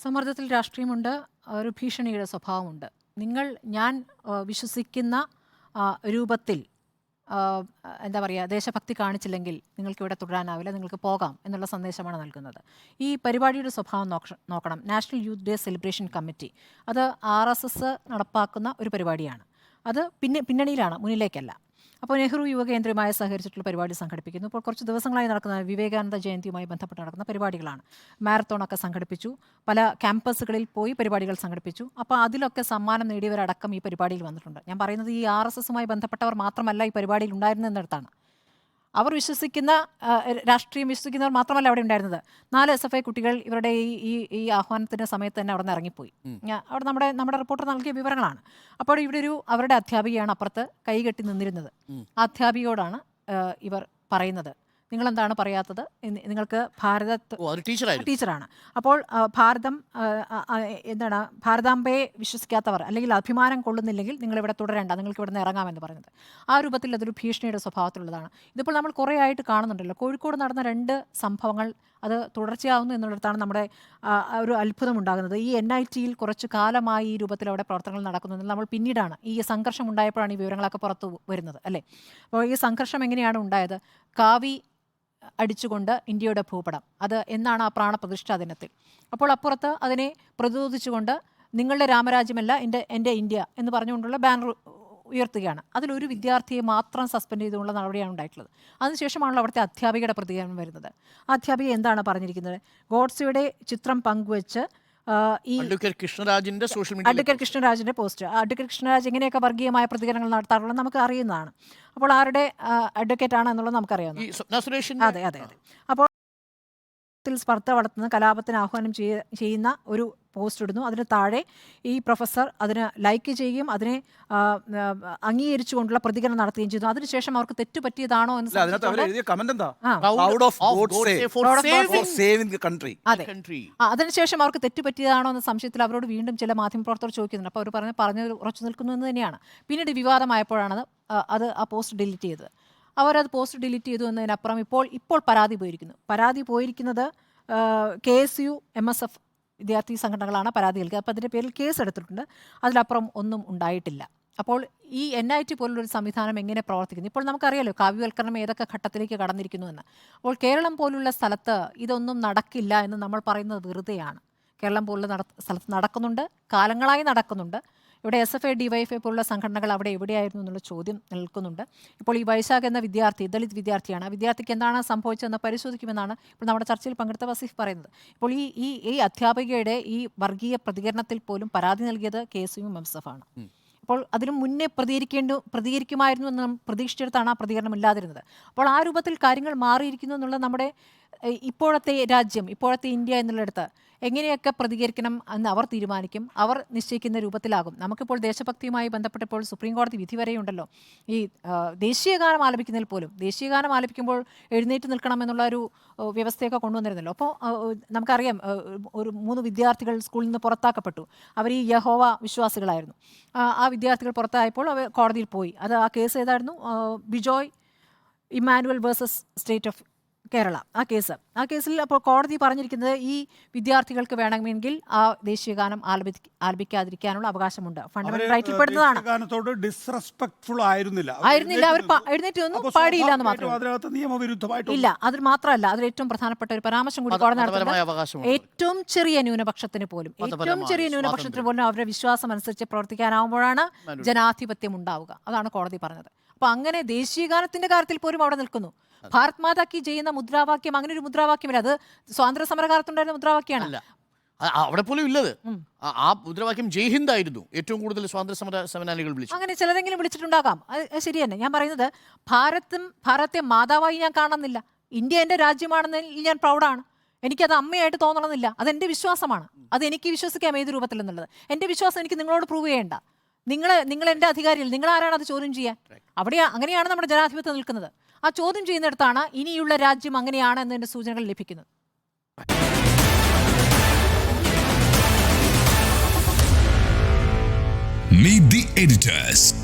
സമ്മർദ്ദത്തിൽ രാഷ്ട്രീയമുണ്ട്, ഒരു ഭീഷണിയുടെ സ്വഭാവമുണ്ട്. ഞാൻ വിശ്വസിക്കുന്ന രൂപത്തിൽ എന്താ പറയുക, ദേശഭക്തി കാണിച്ചില്ലെങ്കിൽ നിങ്ങൾക്കിവിടെ തുടരാനാവില്ല, നിങ്ങൾക്ക് പോകാം എന്നുള്ള സന്ദേശമാണ് നൽകുന്നത്. ഈ പരിപാടിയുടെ സ്വഭാവം നോക്കണം. National youth day celebration committee അത് RSS നടപ്പാക്കുന്ന ഒരു പരിപാടിയാണ്. അത് പിന്നണിയിലാണ്, മുന്നിലേക്കല്ല. അപ്പോൾ നെഹ്റു യുവകേന്ദ്രവുമായി സഹകരിച്ചിട്ടുള്ള പരിപാടി സംഘടിപ്പിക്കുന്നു. ഇപ്പോൾ കുറച്ച് ദിവസങ്ങളായി നടക്കുന്ന വിവേകാനന്ദ ജയന്തിയുമായി ബന്ധപ്പെട്ട് നടക്കുന്ന പരിപാടികളാണ്. മാരത്തോണൊക്കെ സംഘടിപ്പിച്ചു, പല ക്യാമ്പസുകളിൽ പോയി പരിപാടികൾ സംഘടിപ്പിച്ചു. അപ്പോൾ അതിലൊക്കെ സമ്മാനം നേടിയവരടക്കം ഈ പരിപാടിയിൽ വന്നിട്ടുണ്ട്. ഞാൻ പറയുന്നത് ഈ RSSുമായി ബന്ധപ്പെട്ടവർ മാത്രമല്ല ഈ പരിപാടിയിൽ ഉണ്ടായിരുന്നതിനടുത്താണ്. അവർ വിശ്വസിക്കുന്ന രാഷ്ട്രീയം വിശ്വസിക്കുന്നവർ മാത്രമല്ല അവിടെ ഉണ്ടായിരുന്നത്. 4 SFI കുട്ടികൾ ഇവരുടെ ഈ ആഹ്വാനത്തിൻ്റെ സമയത്ത് തന്നെ അവിടെ നിന്ന് ഇറങ്ങിപ്പോയി. അവിടെ നമ്മുടെ റിപ്പോർട്ടർ നൽകിയ വിവരങ്ങളാണ്. അപ്പോൾ ഇവിടെ അവരുടെ അധ്യാപികയാണ് അപ്പുറത്ത് കൈകെട്ടി നിന്നിരുന്നത്. ആ അധ്യാപികയോടാണ് ഇവർ പറയുന്നത്, നിങ്ങളെന്താണ് പറയാത്തത്, നിങ്ങൾക്ക് ടീച്ചറാണ്. അപ്പോൾ ഭാരതാംബയെ വിശ്വസിക്കാത്തവർ അല്ലെങ്കിൽ അഭിമാനം കൊള്ളുന്നില്ലെങ്കിൽ നിങ്ങളിവിടെ തുടരേണ്ട, നിങ്ങൾക്ക് ഇവിടെ നിന്ന് ഇറങ്ങാമെന്ന് പറയുന്നത്. ആ രൂപത്തിൽ അതൊരു ഭീഷണിയുടെ സ്വഭാവത്തിലുള്ളതാണ്. ഇതിപ്പോൾ നമ്മൾ കുറേ ആയിട്ട് കാണുന്നുണ്ടല്ലോ. കോഴിക്കോട് നടന്ന 2 സംഭവങ്ങൾ അത് തുടർച്ചയാവുന്നു എന്നുള്ളിടത്താണ് നമ്മുടെ ഒരു അത്ഭുതം ഉണ്ടാകുന്നത്. ഈ NITയിൽ കുറച്ച് കാലമായി ഈ രൂപത്തിൽ അവിടെ പ്രവർത്തനങ്ങൾ നടക്കുന്നത് നമ്മൾ പിന്നീടാണ്, ഈ സംഘർഷം ഉണ്ടായപ്പോഴാണ് ഈ വിവരങ്ങളൊക്കെ പുറത്തു വരുന്നത്, അല്ലേ? അപ്പോൾ ഈ സംഘർഷം എങ്ങനെയാണ് ഉണ്ടായത്? കാവി അടിച്ചുകൊണ്ട് ഇന്ത്യയുടെ ഭൂപടം, അത് എന്നാണ് ആ പ്രാണപ്രതിഷ്ഠാ ദിനത്തിൽ. അപ്പോൾ അപ്പുറത്ത് അതിനെ പ്രതിരോധിച്ചുകൊണ്ട് നിങ്ങളുടെ രാമരാജ്യമല്ല എൻ്റെ ഇന്ത്യ എന്ന് പറഞ്ഞുകൊണ്ടുള്ള ബാനർ ഉയർത്തുകയാണ്. അതിലൊരു വിദ്യാർത്ഥിയെ മാത്രം സസ്പെൻഡ് ചെയ്തുകൊണ്ടുള്ള നടപടിയാണ് ഉണ്ടായിട്ടുള്ളത്. അതിനുശേഷമാണല്ലോ അവിടുത്തെ അധ്യാപികയുടെ പ്രതികരണം വരുന്നത്. ആ അധ്യാപിക എന്താണ് പറഞ്ഞിരിക്കുന്നത്? ഗോഡ്സെയുടെ ചിത്രം പങ്കുവെച്ച് അഡ്വക്കേറ്റ് കൃഷ്ണരാജിന്റെ പോസ്റ്റ്. അഡ്വക്കേറ്റ് കൃഷ്ണരാജ് എങ്ങനെയൊക്കെ വർഗീയമായ പ്രതികരണങ്ങൾ നടത്താറുള്ളത് നമുക്ക് അറിയുന്നതാണ്. അപ്പോൾ ആരുടെ അഡ്വക്കേറ്റ് ആണ് എന്നുള്ളത് നമുക്കറിയാം. അതെ. അപ്പോൾ സ്പർദ്ധ വളർത്തുന്ന കലാപത്തിന് ആഹ്വാനം ചെയ്യുന്ന ഒരു പോസ്റ്റ് ഇടുന്നു. അതിന് താഴെ ഈ പ്രൊഫസർ അതിന് ലൈക്ക് ചെയ്യുകയും അതിനെ അംഗീകരിച്ചുകൊണ്ടുള്ള പ്രതികരണം നടത്തുകയും ചെയ്തു. അതിനുശേഷം അവർക്ക് തെറ്റുപറ്റിയതാണോ എന്ന് അതിനുശേഷം അവർക്ക് തെറ്റുപറ്റിയതാണോ എന്ന സംശയത്തിൽ അവരോട് വീണ്ടും ചില മാധ്യമപ്രവർത്തകർ ചോദിക്കുന്നുണ്ട്. അപ്പോൾ അവർ പറഞ്ഞു ഉറച്ചു നിൽക്കുന്നു എന്ന് തന്നെയാണ്. പിന്നീട് വിവാദമായപ്പോഴാണ് ആ പോസ്റ്റ് ഡിലീറ്റ് ചെയ്തത്. അവരത് പോസ്റ്റ് ഡിലീറ്റ് ചെയ്തു എന്നതിനപ്പുറം ഇപ്പോൾ പരാതി പോയിരിക്കുന്നത് KSU MSF വിദ്യാർത്ഥി സംഘടനകളാണ് പരാതി നൽകുക. അപ്പോൾ അതിൻ്റെ പേരിൽ കേസ് എടുത്തിട്ടുണ്ട്. അതിലപ്പുറം ഒന്നും ഉണ്ടായിട്ടില്ല. അപ്പോൾ ഈ NIT പോലുള്ളൊരു സംവിധാനം എങ്ങനെ പ്രവർത്തിക്കുന്നു? ഇപ്പോൾ നമുക്കറിയാലോ കാവ്യവൽക്കരണം ഏതൊക്കെ ഘട്ടത്തിലേക്ക് കടന്നിരിക്കുന്നു എന്ന്. അപ്പോൾ കേരളം പോലുള്ള സ്ഥലത്ത് ഇതൊന്നും നടക്കില്ല എന്ന് നമ്മൾ പറയുന്നത് വെറുതെയാണ്. കേരളം പോലുള്ള സ്ഥലത്ത് നടക്കുന്നുണ്ട്, കാലങ്ങളായി നടക്കുന്നുണ്ട്. ഇവിടെ SFI DYFI പോലുള്ള സംഘടനകൾ അവിടെ എവിടെയായിരുന്നു എന്നുള്ള ചോദ്യം നിൽക്കുന്നുണ്ട്. ഇപ്പോൾ ഈ വൈശാഖ് എന്ന വിദ്യാർത്ഥി ദളിത് വിദ്യാർത്ഥിയാണ്. വിദ്യാർത്ഥിക്ക് എന്താണ് സംഭവിച്ചതെന്ന് പരിശോധിക്കുമെന്നാണ് ഇപ്പോൾ നമ്മുടെ ചർച്ചയിൽ പങ്കെടുത്ത വസീഫ് പറയുന്നത്. ഇപ്പോൾ ഈ അധ്യാപികയുടെ ഈ വർഗീയ പ്രതികരണത്തിൽ പോലും പരാതി നൽകിയത് KSU MSF ആണ്. അപ്പോൾ അതിനു മുന്നേ പ്രതികരിക്കുമായിരുന്നു എന്ന് പ്രതീക്ഷിച്ചെടുത്താണ് ആ പ്രതികരണം ഇല്ലാതിരുന്നത്. അപ്പോൾ ആ രൂപത്തിൽ കാര്യങ്ങൾ മാറിയിരിക്കുന്നു എന്നുള്ള നമ്മുടെ ഇപ്പോഴത്തെ രാജ്യം, ഇപ്പോഴത്തെ ഇന്ത്യ എന്നുള്ളിടത്ത് എങ്ങനെയൊക്കെ പ്രതികരിക്കണം എന്ന് അവർ തീരുമാനിക്കും, അവർ നിശ്ചയിക്കുന്ന രൂപത്തിലാകും. നമുക്കിപ്പോൾ ദേശഭക്തിയുമായി ബന്ധപ്പെട്ടപ്പോൾ സുപ്രീം കോടതി വിധി വരെയുണ്ടല്ലോ. ഈ ദേശീയഗാനം ആലപിക്കുന്നതിൽ പോലും ദേശീയഗാനം ആലപിക്കുമ്പോൾ എഴുന്നേറ്റ് നിൽക്കണം എന്നുള്ള ഒരു വ്യവസ്ഥയൊക്കെ കൊണ്ടുവന്നിരുന്നല്ലോ. അപ്പോൾ നമുക്കറിയാം, ഒരു 3 വിദ്യാർത്ഥികൾ സ്കൂളിൽ നിന്ന് പുറത്താക്കപ്പെട്ടു. അവർ ഈ യഹോവ വിശ്വാസികളായിരുന്നു. ആ വിദ്യാർത്ഥികൾ പുറത്തായപ്പോൾ അവർ കോടതിയിൽ പോയി. അത് ആ കേസ് ഏതായിരുന്നു? Bijoy Emmanuel versus state of Kerala. ആ കേസിൽ അപ്പോൾ കോടതി പറഞ്ഞിരിക്കുന്നത് ഈ വിദ്യാർത്ഥികൾക്ക് വേണമെങ്കിൽ ആ ദേശീയഗാനം ആലപിക്കാതിരിക്കാനുള്ള അവകാശമുണ്ട്. ഫണ്ടമെന്റൽ റൈറ്റിൽ പെടുന്നതാണ്. ആയിരുന്നില്ല, അവർ എഴുന്നേറ്റ് ഒന്നും പാടിയില്ല എന്ന് മാത്രം ഇല്ല. അത് മാത്രമല്ല, അതിൽ ഏറ്റവും പ്രധാനപ്പെട്ട ഒരു പരാമർശം കൂടി കോടതി നടത്തുന്നത് ഏറ്റവും ചെറിയ ന്യൂനപക്ഷത്തിന് പോലും അവരുടെ വിശ്വാസം അനുസരിച്ച് പ്രവർത്തിക്കാനാവുമ്പോഴാണ് ജനാധിപത്യം ഉണ്ടാവുക. അതാണ് കോടതി പറഞ്ഞത്. അപ്പോൾ അങ്ങനെ ദേശീയഗാനത്തിന്റെ കാര്യത്തിൽ പോലും അവിടെ നിൽക്കുന്നു. ഭാരത് മാതാ കി ജയ് എന്ന മുദ്രാവാക്യം അങ്ങനെ ഒരു മുദ്രാവാക്യമില്ല. അത് സ്വാതന്ത്ര്യ സമരകാലത്തുണ്ടായിരുന്ന മുദ്രാവാക്യമാണ്. അവിടെ പോലും ഇല്ലത്. ആ മുദ്രാവാക്യം ജയ് ഹിന്ദ് ആയിരുന്നു ഏറ്റവും കൂടുതൽ സ്വാതന്ത്ര്യ സമര സേനാനികൾ വിളിച്ചു. അങ്ങനെ ചിലരെങ്കിലും വിളിച്ചിട്ടുണ്ടാകാം, ശരി തന്നെ. ഞാൻ പറയുന്നത് ഭാരതത്തെ മാതാവായി ഞാൻ കാണുന്നില്ല. ഇന്ത്യ എൻ്റെ രാജ്യമാണെന്നതിൽ ഞാൻ പ്രൗഡാണ്. എനിക്കത് അമ്മയായിട്ട് തോന്നണമെന്നില്ല. അതെൻ്റെ വിശ്വാസമാണ്. അതെനിക്ക് വിശ്വസിക്കാം ഏത് രൂപത്തിൽ എന്നുള്ളത്. എൻ്റെ വിശ്വാസം എനിക്ക് നിങ്ങളോട് പ്രൂവ് ചെയ്യേണ്ട. നിങ്ങൾ എൻ്റെ അധികാരികൾ, നിങ്ങളാരാണ് അത് ചോദ്യം ചെയ്യാൻ? അങ്ങനെയാണ് നമ്മുടെ ജനാധിപത്യം നിൽക്കുന്നത്. ആ ചോദ്യം ചെയ്യുന്നിടത്താണ് ഇനിയുള്ള രാജ്യം അങ്ങനെയാണ് എന്നതിൻ്റെ സൂചനകൾ ലഭിക്കുന്നത്. Meet the editors.